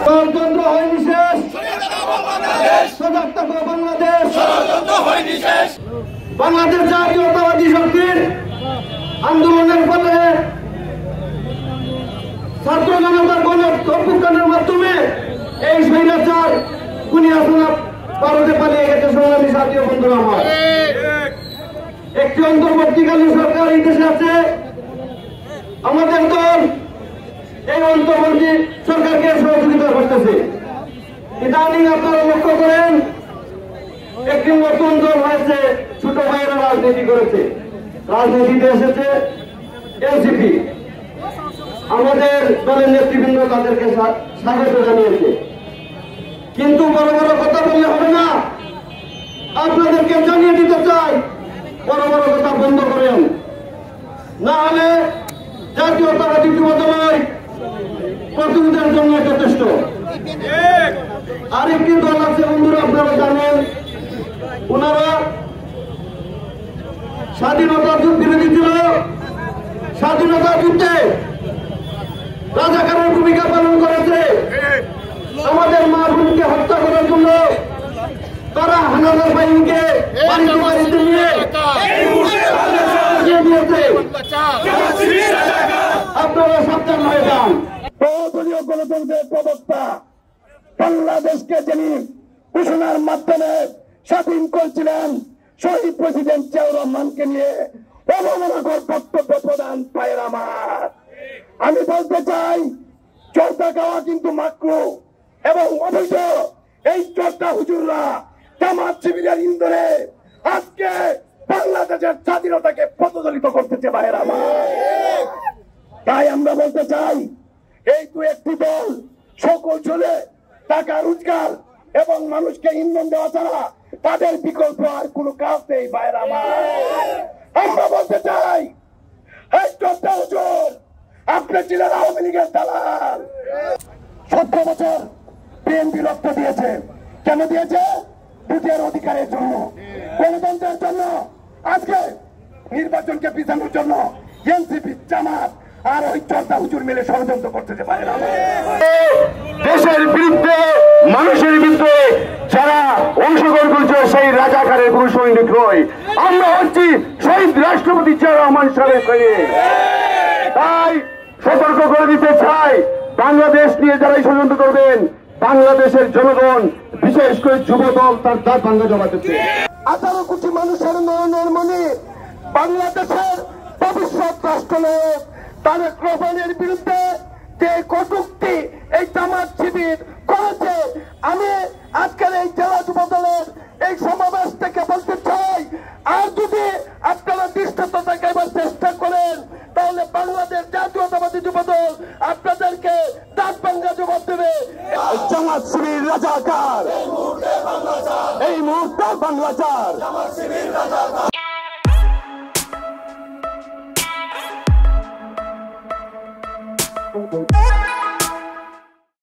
গণতন্ত্র হয়নি শেষ, সজাগ থাকো বাংলাদেশ, বাংলাদেশ জাতীয়তাবাদী শক্তির আন্দোলনের ফলে ছাত্র জনতার গণ অভ্যুত্থানের মাধ্যমে এই স্বৈরাচার খুনি হাসিনা ভারতে পালিয়ে গেছে। সংগ্রামী জাতীয় বন্ধুরা, আমার একটি অন্তর্বর্তীকালীন সরকার এই দেশে আছে। আমাদের দল এই অন্তর্বর্তী সরকারকে সহযোগিতা করতেছে। ইদানিং আপনারা লক্ষ্য করেন একটি নতুন দল হয়েছে, ছোট ভাইয়েরা রাজনীতি করেছে, রাজনীতিতে এসেছে এনসিপি। আমাদের দলের নেতৃবৃন্দ তাদেরকে স্বাগত জানিয়েছে, কিন্তু বড় বড় কথা বললে হবে না। আপনাদেরকে জানিয়ে দিতে চাই, বড় বড় কথা বন্ধ করেন, না হলে জাতীয়তাবাদী যুবদল প্রতিনিধিদের জন্য যথেষ্ট। আরেকটি দল আছে বন্ধুরা, আপনারা জানেন, ওনারা স্বাধীনতা বিরোধী ছিল, স্বাধীনতা যুদ্ধে রাজাকারের ভূমিকা পালন করেছে। আমাদের মা বোনকে হত্যা করার জন্য তারা হানাদার বাহিনীকে বাড়িতে নিয়ে দিয়েছে। আপনারা সাবধান হয়ে যান। বহুদলীয় গণতন্ত্রের প্রবক্তা, বাংলাদেশকে যিনি ঘোষণার মাধ্যমে স্বাধীন করেছিলেন, শহীদ প্রেসিডেন্ট জিয়াউর রহমানকে নিয়ে অবমাননাকর বক্তব্য প্রদান পায়ের আমার। আমি বলতে চাই, চর্চা গাওয়া কিন্তু মাকরু এবং অবৈধ। এই চর্চা হুজুররা জামাত শিবিরের ইন্ধনে আজকে বাংলাদেশের স্বাধীনতাকে পদদলিত করতেছে ভাইয়ের আমার। তাই আমরা বলতে চাই, এই দু একটি দল সকল চলে টাকা রোজগার এবং মানুষকে ইন্ধন দেওয়া ছাড়া তাদের বিকল্প আর কোনো কাজ নেই ভাইয়ের আমার। আমরা বলতে চাই, এই চর্চা হুজুর, আপনি ছিলেন আওয়ামী লীগের দালাল। 17 বছর বিএনপি রক্ত দিয়েছে। কেন দিয়েছে? ভোটের অধিকারের জন্য, গণতন্ত্রের জন্য। আজকে নির্বাচনকে পিছানোর জন্য এনসিপি, জামাত আর ওই চর্চা হুজুর মিলে ষড়যন্ত্র করতেছে পারে না। দেশের বিরুদ্ধে, মানুষের বিরুদ্ধে যারা অংশগ্রহণ করছে সেই রাজাকারের পুরুষ সৈনিক নয়। আমরা হচ্ছি শহীদ রাষ্ট্রপতি জিয়া রহমান সাহেব। তাই সতর্ক করে দিতে চাই, বাংলাদেশ নিয়ে যারাই ষড়যন্ত্র করবেন, বাংলাদেশের জনগণ বিশেষ করে যুব দল তার দাঁত ভাঙ্গা জমা দিচ্ছে। 18 কোটি মানুষের নয়নের মনে বাংলাদেশের ভবিষ্যৎ রাষ্ট্রনায়ক তারেক রহমানের বিরুদ্ধে যে কটূক্তি এই জামাত শিবির করেছে, আমি আজকের এই জেলা যুব দলের এই সমাবেশ থেকে বলতে চাই, আর যদি আপনারা দৃষ্টতা দেখাইবার চেষ্টা করেন তাহলে বাংলাদেশ জাতীয়তাবাদী যুব দল আপনাদেরকে দাঁত ভাঙ্গা জবাব দেবে। জামাত শিবির রাজাকার, এই মুহূর্তে বাংলাদেশ